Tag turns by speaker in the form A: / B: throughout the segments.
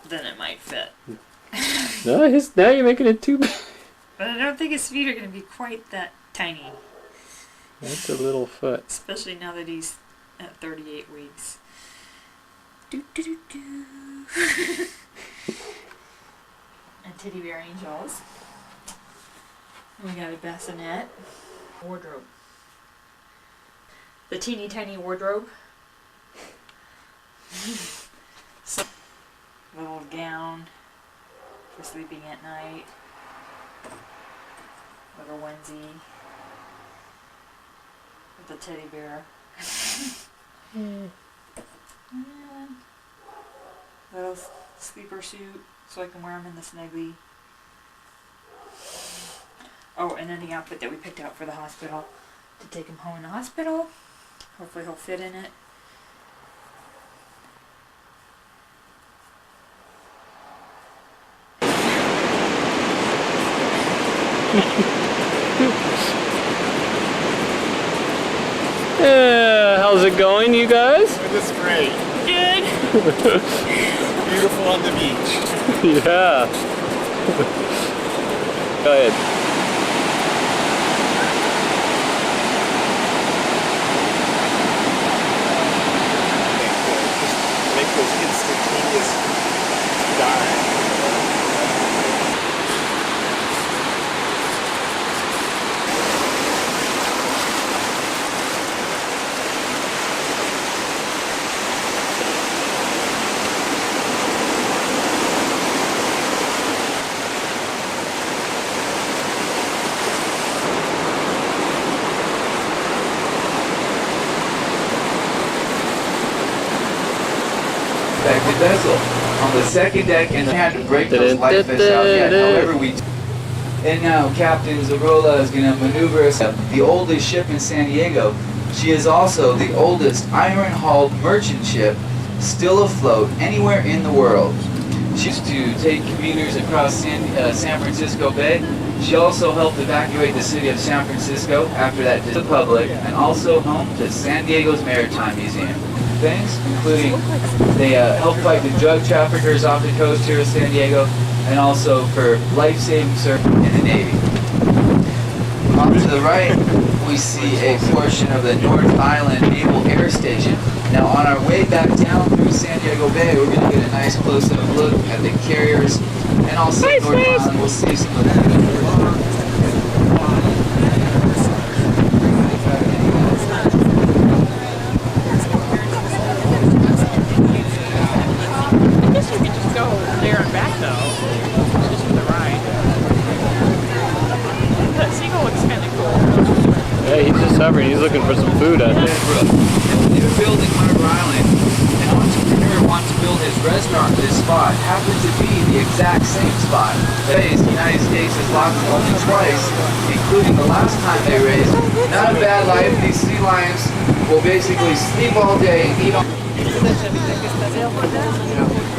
A: then it might fit.
B: No, now you're making it too big.
A: But I don't think his feet are going to be quite that tiny.
B: That's a little foot.
A: Especially now that he's at 38 weeks. Do do do do. And teddy bear angels. We got a bassinet. Wardrobe. The teeny tiny wardrobe. So, little gown for sleeping at night. Little onesie. With the teddy bear. And little sleeper suit so I can wear them in the snuggly. Oh, and then the outfit that we picked out for the hospital to take him home in the hospital. Hopefully he'll fit in it.
B: How's it going, you guys?
C: It's great.
A: Good.
C: Beautiful on the beach.
B: Yeah. Go ahead.
C: Make those instantaneous dives.
D: The vessel on the second deck and had to break those light fish out yet. However, and now Captain Zarola is going to maneuver us up the oldest ship in San Diego. She is also the oldest iron-hulled merchant ship still afloat anywhere in the world. She used to take commuters across San Francisco Bay. She also helped evacuate the city of San Francisco after that to the public, and also home to San Diego's Maritime Museum. Things, including they help fight the drug traffickers off the coast here of San Diego, and also for life-saving service in the Navy. Off to the right, we see a portion of the North Island Naval Air Station. Now on our way back down through San Diego Bay, we're going to get a nice close-up look at the carriers, and also North Island. We'll see some of that.
B: He's looking for some food, I think.
D: New building Harbor Island. An entrepreneur wants to build his restaurant at this spot. Happens to be the exact same spot. The United States has lost only twice, including the last time they raised. Not a bad life. These sea lions will basically sleep all day and eat all.
B: That's what the dolphins are.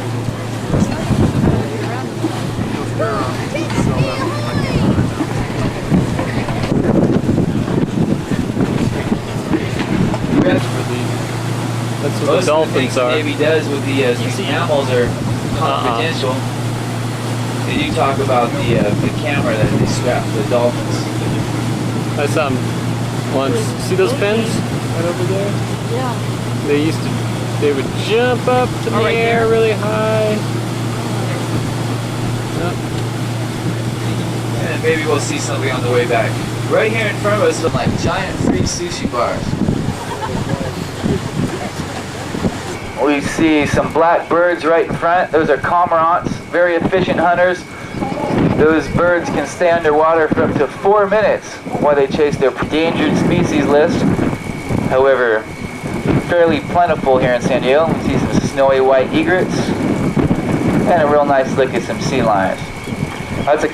D: Most of the things the Navy does with these animals are confidential. They do talk about the camera that they strap to the dolphins.
B: I saw them once. See those pins right over there? Yeah. They would jump up to the air really high. Yep.
D: And maybe we'll see something on the way back. Right here in front of us, some like giant free sushi bars. We see some black birds right in front. Those are cormorants, very efficient hunters. Those birds can stay underwater for up to 4 minutes while they chase their endangered species list. However, fairly plentiful here in San Diego. We see some snowy white egrets and a real nice look at some sea lions. That's a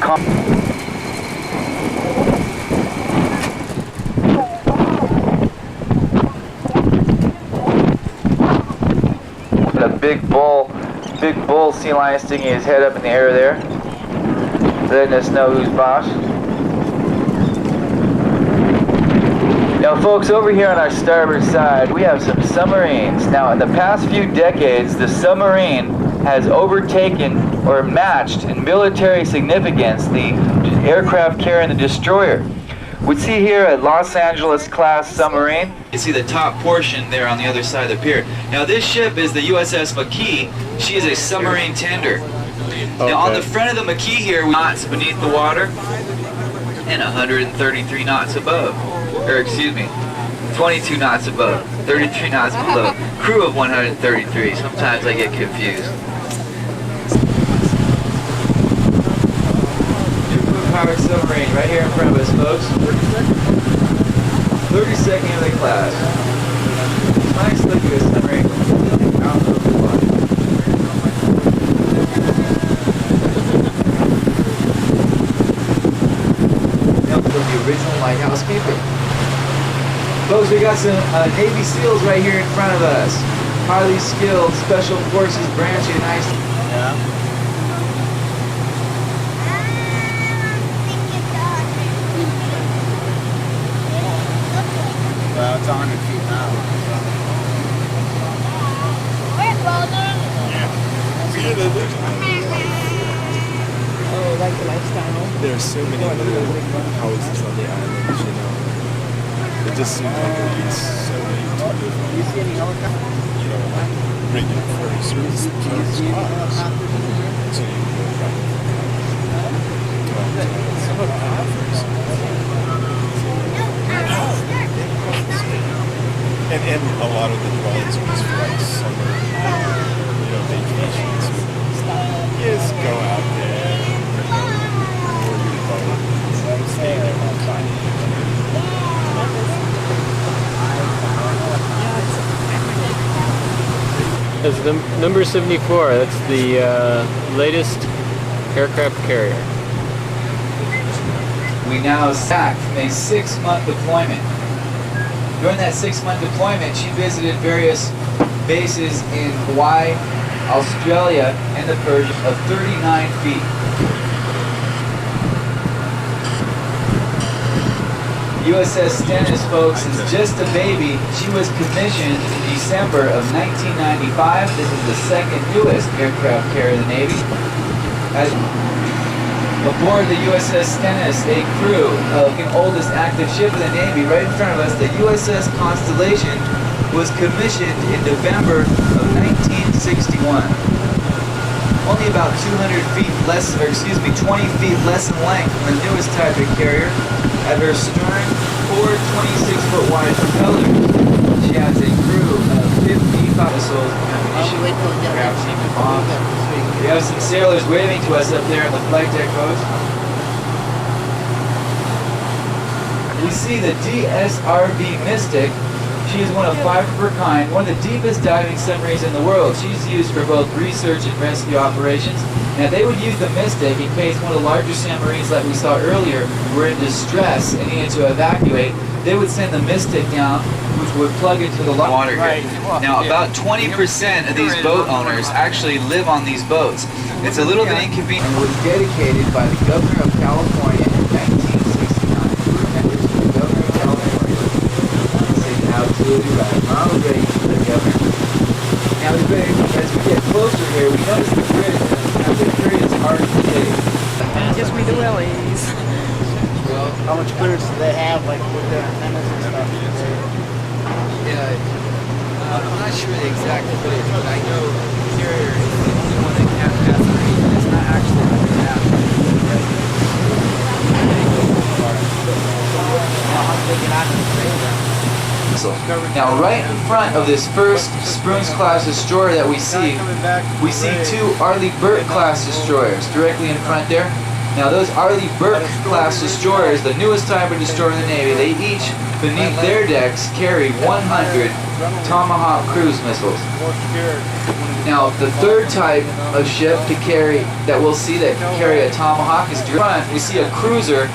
D: big bull sea lion sticking his head up in the air there, letting us know who's boss. Now folks, over here on our starboard side, we have some submarines. Now in the past few decades, the submarine has overtaken or matched in military significance the aircraft carrying the destroyer. We see here a Los Angeles class submarine. You see the top portion there on the other side of the pier. Now this ship is the USS McKee. She is a submarine tender. Now on the front of the McKee here, knots beneath the water and 133 knots above. Or excuse me, 22 knots above, 33 knots below. Crew of 133. Sometimes I get confused. Powered submarine right here in front of us, folks. 32nd of the class. Nice look at this submarine. Out of the water. Now for the original lighthouse keeper. Folks, we got some Navy SEALs right here in front of us. Highly skilled Special Forces branch of the United States. Yeah.
C: Well, it's 100 feet now.
E: Oh, like the lifestyle.
C: There's so many little houses on the islands, you know. It just seems like there is so many
E: You see any helicopters?
C: you know, regular ferry service spots. So you can go back to some of the ferries. And a lot of the dwellings are just for like summer, you know, vacations. Just go out there, board your boat, stay there all the time.
B: That's the number 74. That's the latest aircraft carrier.
D: We now sacked from a 6-month deployment. During that 6-month deployment, she visited various bases in Hawaii, Australia, and the Persian of 39 feet. USS Stennis, folks, is just a baby. She was commissioned in December of 1995. This is the second newest aircraft carrier of the Navy. Aboard the USS Stennis, a crew of the oldest active ship of the Navy, right in front of us, the USS Constellation, was commissioned in November of 1961. Only about 200 feet less, or excuse me, 20 feet less in length than the newest type of carrier. At her stern, 4 26-foot wide propellers. She has a crew of 55 missiles and ammunition. Perhaps even bombs. We have some sailors waving to us up there on the flight deck, folks. We see the DSRB Mystic. She is one of 5 of her kind, one of the deepest diving submarines in the world. She's used for both research and rescue operations. Now they would use the Mystic in case one of the larger submarines like we saw earlier were in distress and needed to evacuate. They would send the Mystic down, which would plug into the water here.
C: Right.
D: Now about 20% of these boat owners actually live on these boats. It's a little bit inconvenient. And was dedicated by the governor of California in 1969. Two members of the governor of California. That's absolutely right. Ronald Reagan, the governor. Now as we get closer here, we notice the bridge. Now this bridge is hard to see.
E: Just read the wellies.
D: Well,
E: How much clearance do they have, like with their antennas and stuff?
D: yeah, I'm not sure the exact footage, but I know the carrier is the only one that can't pass the region. It's not actually on the map. Now, right in front of this first Spruance class destroyer that we see 2 Arleigh Burke class destroyers directly in front there. Now, those Arleigh Burke class destroyers, the newest type of destroyer in the Navy, they each, beneath their decks, carry 100 Tomahawk cruise missiles. Now, the third type of ship to carry that we'll see that can carry a Tomahawk is front. We see a cruiser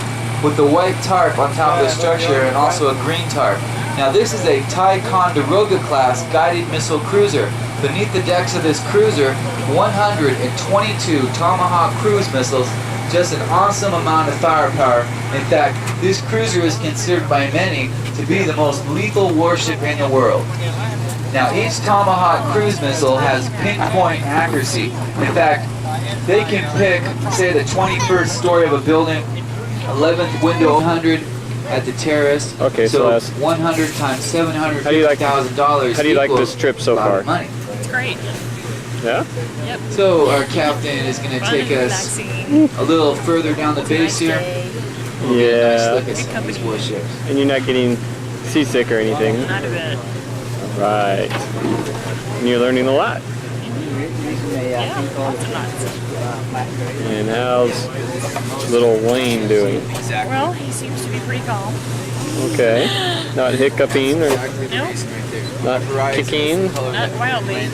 D: with the white tarp on top of the structure and also a green tarp. Now this is a Ticonderoga class guided missile cruiser. Beneath the decks of this cruiser, 122 Tomahawk cruise missiles, just an awesome amount of firepower. In fact, this cruiser is considered by many to be the most lethal warship in the world. Now each Tomahawk cruise missile has pinpoint accuracy. In fact, they can pick, say, the 21st story of a building, 11th window, 100 at the terrace.
B: Okay, so that's
D: 100 times $750,000.
B: How do you like this trip so far?
D: Money.
F: It's great.
B: Yeah?
F: Yep.
D: So our captain is going to take us a little further down the base here. We'll get a nice look at some of these warships.
B: And you're not getting seasick or anything.
F: Not a bit.
B: Right. And you're learning a lot.
F: Yeah, lots of knots.
B: And how's little Wayne doing?
F: Well, he seems to be pretty calm.
B: Okay. Not hiccuping or
F: No,
B: not kicking?
F: not wildly.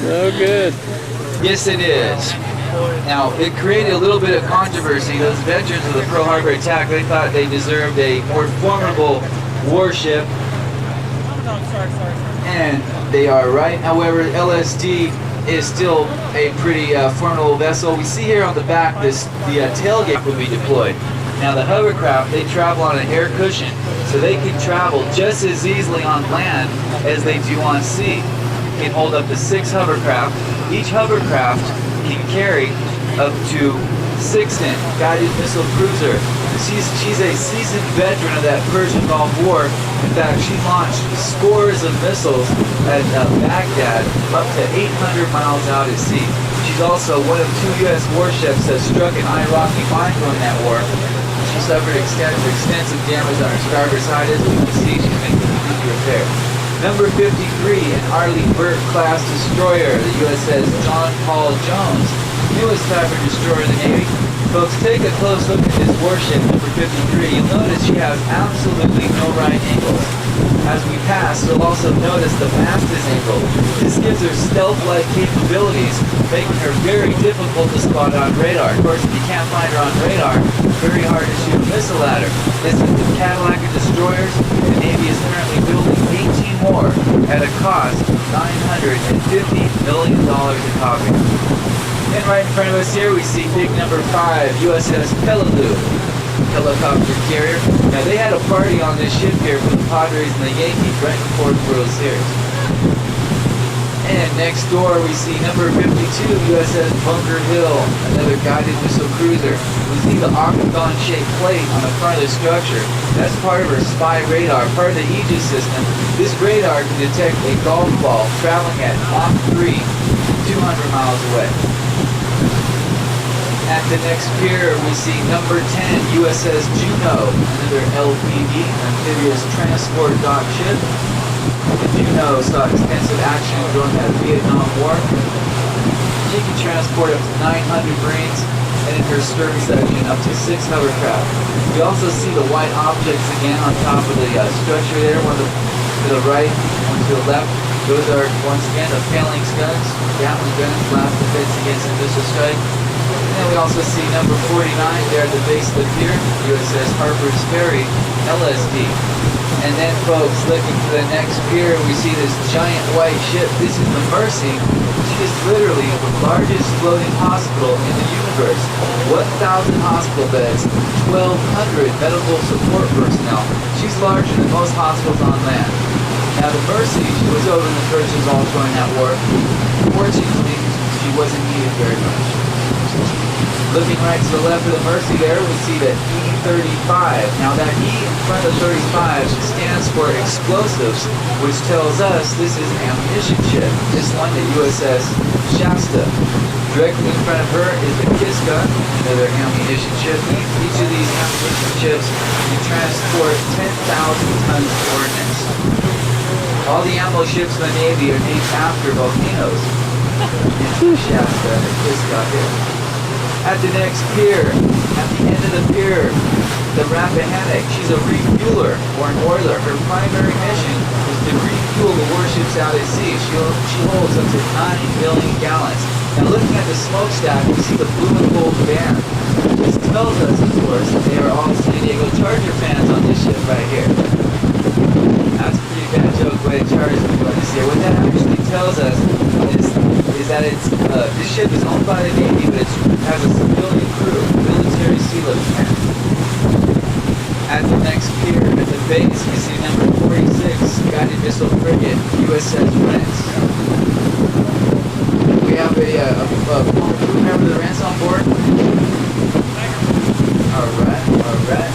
B: Oh, good.
D: Yes, it is. Now, it created a little bit of controversy. Those veterans of the Pearl Harbor attack, they thought they deserved a more formidable warship. And they are right. However, LSD is still a pretty formidable vessel. We see here on the back the tailgate will be deployed. Now the hovercraft, they travel on an air cushion, so they can travel just as easily on land as they do on sea. Can hold up to 6 hovercraft. Each hovercraft can carry up to 6-ton guided missile cruiser. She's a seasoned veteran of that Persian Gulf War. In fact, she launched scores of missiles at Baghdad up to 800 miles out at sea. She's also one of 2 U.S. warships that struck an Iraqi mine during that war. She suffered extensive damage on her starboard side. As we can see, she's making complete repair. Number 53, an Arleigh Burke-class destroyer, the USS John Paul Jones, newest type of destroyer in the Navy. Folks, take a close look at this warship, number 53. You'll notice she has absolutely no right angles. As we pass, you'll also notice the mast is angled. This gives her stealth-like capabilities, making her very difficult to spot on radar. Of course, if you can't find her on radar, very hard to shoot a missile at her. This is the Cadillac of destroyers. The Navy is currently building 18 more at a cost of $950 million a copy. And right in front of us here, we see big number 5, USS Peleliu, helicopter carrier. Now, they had a party on this ship here for the Padres and the Yankees right before the World Series. And next door, we see number 52, USS Bunker Hill, another guided missile cruiser. We see the octagon-shaped plate on the front of the structure. That's part of her spy radar, part of the Aegis system. This radar can detect a golf ball traveling at Mach 3, 200 miles away. At the next pier, we see number 10, USS Juno, another LPD, amphibious transport dock ship. The Juno saw extensive action during that Vietnam War. She can transport up to 900 Marines, and in her stern section, up to 6 hovercraft. We also see the white objects again on top of the structure there, one to the right, one to the left. Those are, once again, the phalanx guns, Gatling guns, blast defense against a missile strike. And then we also see number 49 there at the base of the pier, USS Harper's Ferry, LSD. And then, folks, looking to the next pier, we see this giant white ship. This is the Mercy. She is literally the largest floating hospital in the universe. 1,000 hospital beds, 1,200 medical support personnel. She's larger than most hospitals on land. Now, the Mercy, she was over in the Persian Gulf during that war. Fortunately, she wasn't needed very much. Looking right to the left of the Mercy there, we see the E-35. Now that E in front of the 35 stands for explosives, which tells us this is an ammunition ship. This one, the USS Shasta. Directly in front of her is the Kiska, another ammunition ship. Each of these ammunition ships can transport 10,000 tons of ordnance. All the ammo ships in the Navy are named after volcanoes. And Shasta and Kiska here. At the next pier, at the end of the pier, the Rappahannock. She's a refueler or an oiler. Her primary mission is to refuel the warships out at sea. She holds up to 9 million gallons. Now looking at the smokestack, we see the blue and gold band. This tells us, of course, that they are all San Diego Charger fans on this ship right here. That's a pretty bad joke way to charge people this year. What that actually tells us is that this ship is owned by the Navy, but it has a civilian crew, military sea lift camp. At the next pier, at the base, we see number 46, guided missile frigate, USS Prince. We have a crew member that rents on board. Alright.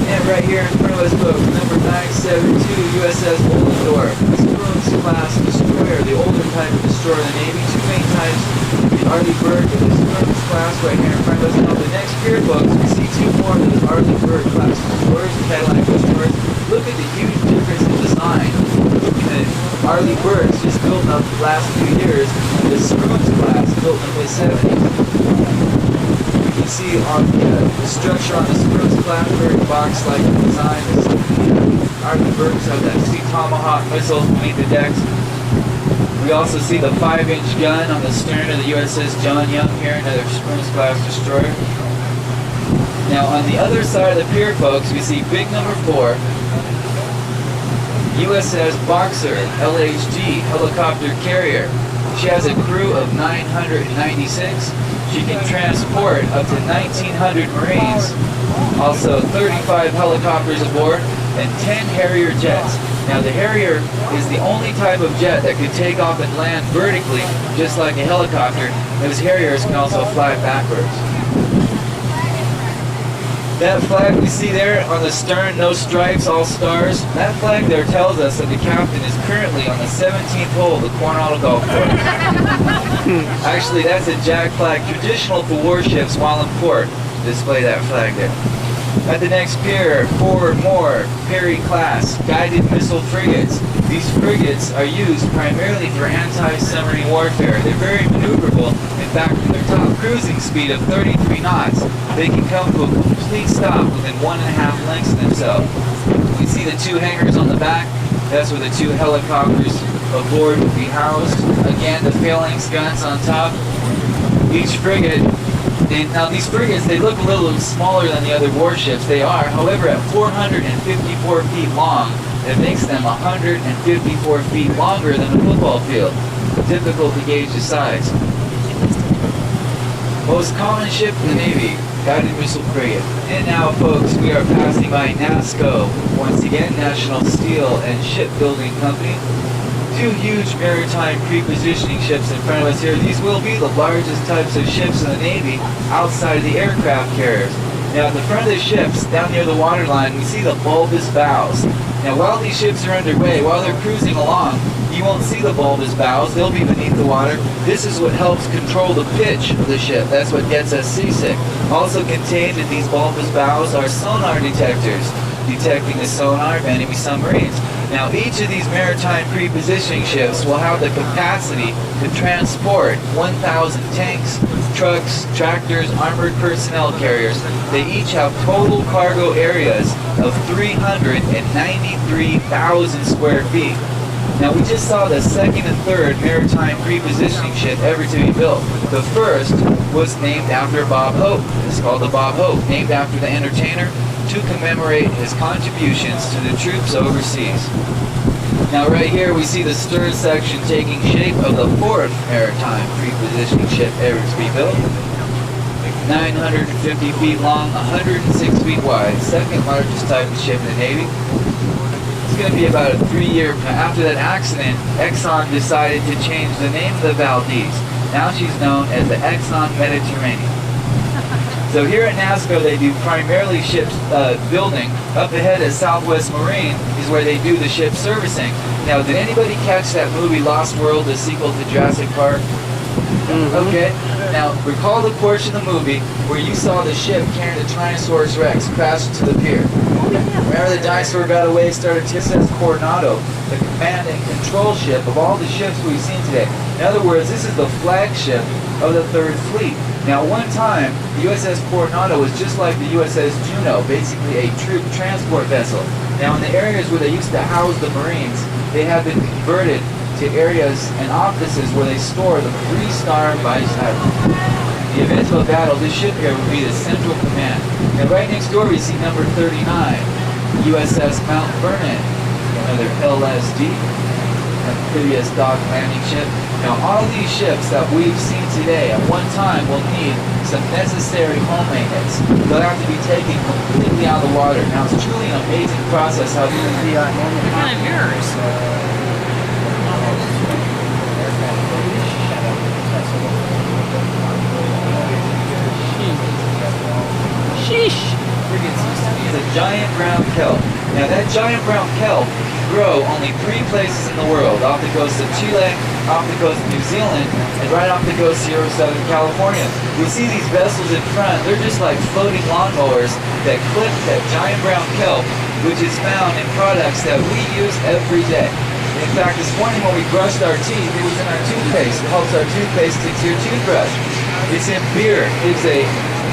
D: And right here in front of us, folks, number 972, USS Oldendorf, a Sturms-class destroyer, the older type of destroyer in the Navy. Two main types, the Arleigh Burke and the Sturms-class right here in front of us. Now, the next pier, folks, we see two more of those Arleigh Burke class destroyers, the Cadillac destroyers. Look at the huge difference in design. The Arleigh Burke's just built up the last few years, and the Sturms-class built in the mid-70s. You can see on the structure on the Sturms class, very box-like design. Arleigh Burke's have that sea Tomahawk missile beneath the decks. We also see the 5-inch gun on the stern of the USS John Young here, another Sturms class destroyer. Now on the other side of the pier, folks, we see big number 4, USS Boxer LHG helicopter carrier. She has a crew of 996. She can transport up to 1,900 Marines, also 35 helicopters aboard, and 10 Harrier jets. Now the Harrier is the only type of jet that can take off and land vertically, just like a helicopter. Those Harriers can also fly backwards. That flag we see there on the stern, no stripes, all stars, that flag there tells us that the captain is currently on the 17th hole of the Coronado Golf Course. Actually, that's a jack flag, traditional for warships while in port. Display that flag there. At the next pier, 4 more Perry class guided missile frigates. These frigates are used primarily for anti-submarine warfare. They're very maneuverable. In fact, with their top cruising speed of 33 knots, they can come to a complete stop within 1.5 lengths of themselves. You see the 2 hangars on the back. That's where the 2 helicopters aboard will be housed. Again, the phalanx guns on top. Each frigate. Now these frigates, they look a little smaller than the other warships. They are, however, at 454 feet long. It makes them 154 feet longer than a football field. Difficult to gauge the size. Most common ship in the Navy, guided missile frigate. And now, folks, we are passing by NASSCO. Once again, National Steel and Shipbuilding Company. 2 huge maritime pre-positioning ships in front of us here. These will be the largest types of ships in the Navy outside of the aircraft carriers. Now, at the front of the ships, down near the waterline, we see the bulbous bows. Now, while these ships are underway, while they're cruising along, you won't see the bulbous bows. They'll be beneath the water. This is what helps control the pitch of the ship. That's what gets us seasick. Also contained in these bulbous bows are sonar detectors, detecting the sonar of enemy submarines. Now, each of these maritime pre-positioning ships will have the capacity to transport 1,000 tanks, trucks, tractors, armored personnel carriers. They each have total cargo areas of 393,000 square feet. Now, we just saw the 2nd and 3rd maritime pre-positioning ship ever to be built. The first was named after Bob Hope. It's called the Bob Hope, named after the entertainer, to commemorate his contributions to the troops overseas. Now right here we see the stern section taking shape of the 4th maritime pre-positioning ship ever to be built. 950 feet long, 106 feet wide, 2nd largest type of ship in the Navy. It's going to be about a 3-year, after that accident, Exxon decided to change the name of the Valdez. Now she's known as the Exxon Mediterranean. So here at NASSCO, they do primarily ship building. Up ahead at Southwest Marine is where they do the ship servicing. Now, did anybody catch that movie Lost World, the sequel to Jurassic Park? Okay. Now, recall the portion of the movie where you saw the ship carrying the Tyrannosaurus Rex crash into the pier. Remember the dinosaur got away, started to USS Coronado, the command and control ship of all the ships we've seen today. In other words, this is the flagship of the 3rd Fleet. Now, one time, the USS Coronado was just like the USS Juno, basically a troop transport vessel. Now, in the areas where they used to house the Marines, they have been converted to areas and offices where they store the 3-star vice admiral. In the event of a battle, this ship here would be the central command. And right next door, we see number 39, USS Mount Vernon, another LSD, amphibious dock landing ship. Now, all these ships that we've seen today at one time will need some necessary home maintenance. They'll have to be taken completely out of the water. Now, it's truly an amazing process how you
F: What kind of mirrors? Sheesh.
D: frigates used to be is a giant brown kelp. Now that giant brown kelp can grow only 3 places in the world, off the coast of Chile, off the coast of New Zealand, and right off the coast here of Southern California. We see these vessels in front, they're just like floating lawnmowers that clip that giant brown kelp, which is found in products that we use every day. In fact, this morning when we brushed our teeth, it was in our toothpaste. It helps our toothpaste stick to your toothbrush. It's in beer.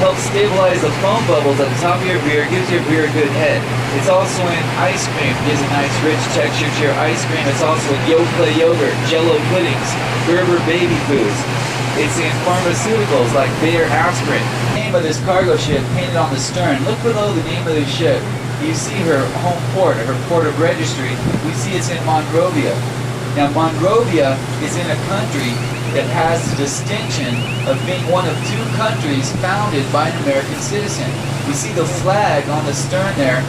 D: Helps stabilize the foam bubbles at the top of your beer, gives your beer a good head. It's also in ice cream, gives a nice rich texture to your ice cream. It's also in Yoplait yogurt, Jello puddings, Gerber baby foods. It's in pharmaceuticals like Bayer aspirin. The name of this cargo ship painted on the stern. Look below the name of the ship. You see her home port, her port of registry. We see it's in Monrovia. Now Monrovia is in a country that has the distinction of being one of 2 countries founded by an American citizen. You see the flag on the stern there.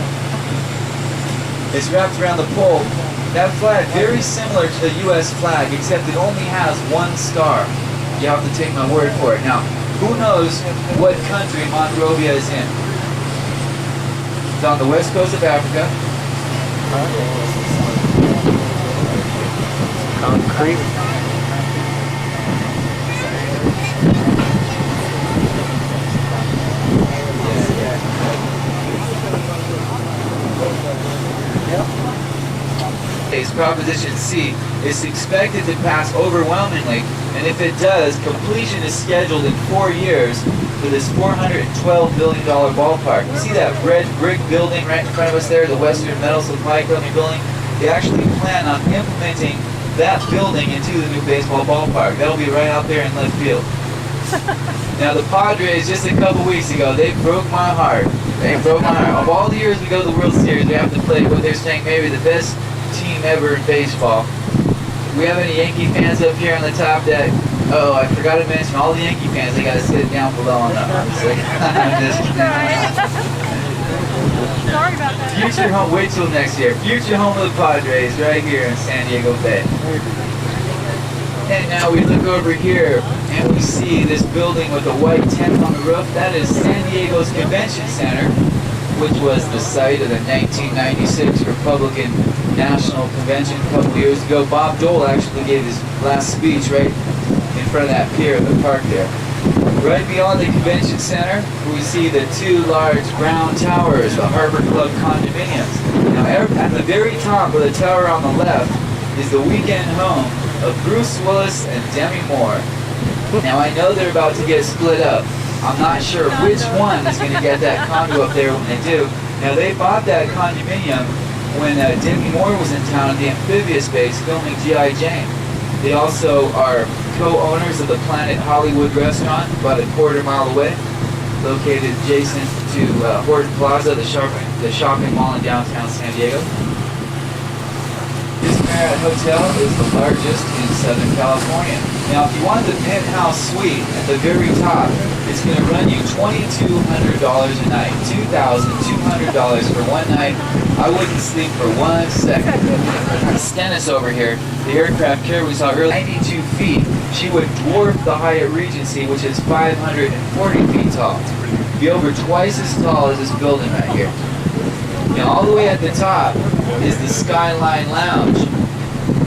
D: It's wrapped around the pole. That flag, very similar to the U.S. flag, except it only has 1 star. You have to take my word for it. Now, who knows what country Monrovia is in? It's on the west coast of Africa.
B: Concrete.
D: Proposition C is expected to pass overwhelmingly, and if it does, completion is scheduled in 4 years for this $412 billion ballpark. You see that red brick building right in front of us there, the Western Metal Supply Company building? They actually plan on implementing that building into the new baseball ballpark. That'll be right out there in left field. Now the Padres, just a couple weeks ago, they broke my heart. They broke my heart. Of all the years we go to the World Series, we have to play what they're saying maybe the best team ever in baseball. Do we have any Yankee fans up here on the top deck? Oh, I forgot to mention all the Yankee fans. They got to sit down below on that. I'm just
F: Sorry about that.
D: future home. Wait till next year. Future home of the Padres, right here in San Diego Bay. And now we look over here and we see this building with a white tent on the roof. That is San Diego's Convention Center, which was the site of the 1996 Republican National Convention a couple years ago. Bob Dole actually gave his last speech right in front of that pier in the park there. Right beyond the Convention Center, we see the 2 large brown towers, the Harbor Club condominiums. Now, at the very top of the tower on the left is the weekend home of Bruce Willis and Demi Moore. Now, I know they're about to get split up. I'm not sure which one is going to get that condo up there when they do. Now, they bought that condominium when Demi Moore was in town at the amphibious base filming G.I. Jane. They also are co-owners of the Planet Hollywood restaurant about a quarter mile away, located adjacent to Horton Plaza, the shopping mall in downtown San Diego. This Marriott Hotel is the largest in Southern California. Now, if you want the penthouse suite at the very top, it's going to run you $2,200 a night. $2,200 for one night. I wouldn't sleep for 1 second. Stennis over here, the aircraft carrier we saw earlier, 92 feet. She would dwarf the Hyatt Regency, which is 540 feet tall. Be over twice as tall as this building right here. Now, all the way at the top is the Skyline Lounge.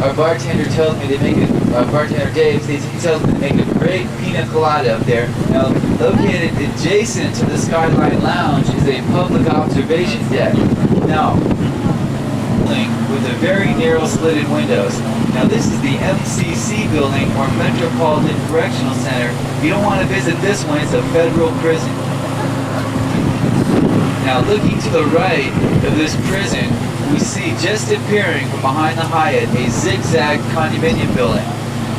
D: Our bartender tells me they make it, bartender Dave, he tells me they make a great pina colada up there. Now, located adjacent to the Skyline Lounge is a public observation deck. Now, with the very narrow slitted windows. Now, this is the MCC building, or Metropolitan Correctional Center. You don't want to visit this one, it's a federal prison. Now, looking to the right of this prison, we see just appearing from behind the Hyatt a zigzag condominium building.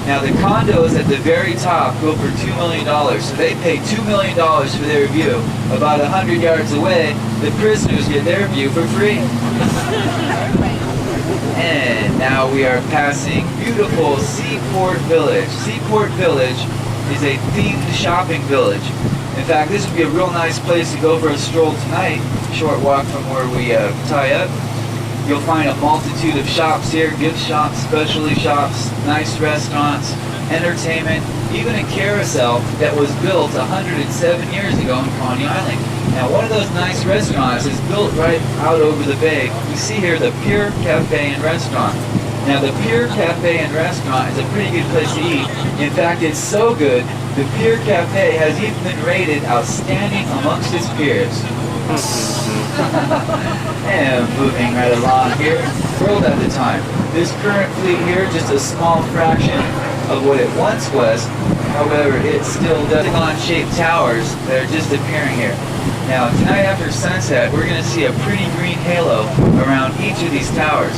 D: Now, the condos at the very top go for $2 million, so they pay $2 million for their view. About 100 yards away, the prisoners get their view for free. And Now we are passing beautiful Seaport Village. Seaport Village is a themed shopping village. In fact, this would be a real nice place to go for a stroll tonight. Short walk from where we tie up. You'll find a multitude of shops here, gift shops, specialty shops, nice restaurants, entertainment, even a carousel that was built 107 years ago in Coney Island. Now, one of those nice restaurants is built right out over the bay. We see here the Pier Cafe and Restaurant. Now, the Pier Cafe and Restaurant is a pretty good place to eat. In fact, it's so good, the Pier Cafe has even been rated outstanding amongst its peers. And moving right along here, world at the time. This current fleet here, just a small fraction of what it once was. However, it still does Pentagon-shaped towers that are just appearing here. Now, tonight after sunset, we're going to see a pretty green halo around each of these towers.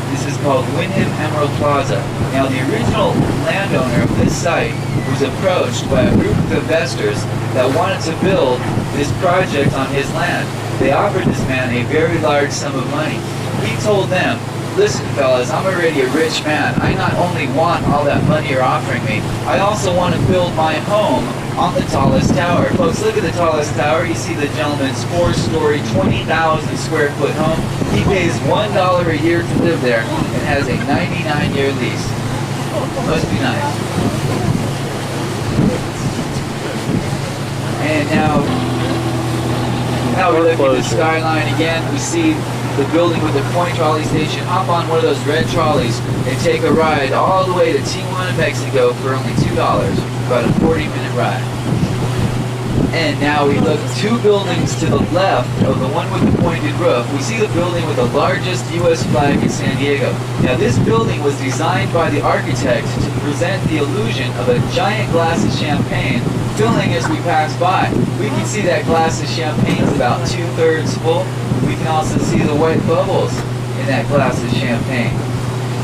D: This is called Wyndham Emerald Plaza. Now, the original landowner of this site was approached by a group of investors that wanted to build this project on his land. They offered this man a very large sum of money. He told them, "Listen, fellas, I'm already a rich man. I not only want all that money you're offering me, I also want to build my home on the tallest tower." Folks, look at the tallest tower. You see the gentleman's 4-story, 20,000 square foot home. He pays $1 a year to live there and has a 99-year lease. Must be nice. And now we look at the skyline again. We see the building with the point trolley station. Hop on one of those red trolleys and take a ride all the way to Tijuana, Mexico for only $2. About a 40-minute ride. And now we look 2 buildings to the left of the one with the pointed roof. We see the building with the largest U.S. flag in San Diego. Now, this building was designed by the architect to present the illusion of a giant glass of champagne filling as we pass by. We can see that glass of champagne is about 2/3 full. We can also see the white bubbles in that glass of champagne.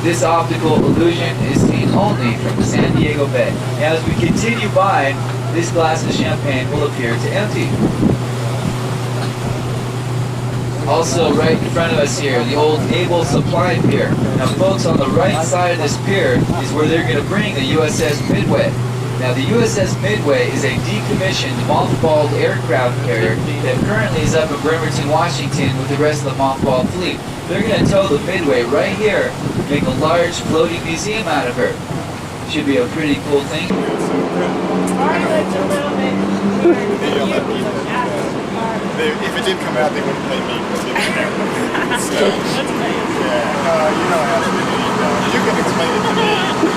D: This optical illusion is seen only from the San Diego Bay. As we continue by, this glass of champagne will appear to empty. Also, right in front of us here, the old Able Supply Pier. Now, folks, on the right side of this pier is where they're going to bring the USS Midway. Now, the USS Midway is a decommissioned, mothballed aircraft carrier that currently is up in Bremerton, Washington with the rest of the mothballed fleet. They're going to tow the Midway right here, make a large floating museum out of her. Should be a pretty cool thing.
C: If it did come out, they wouldn't pay me. So, yeah, you know how to do it. You can explain it to me.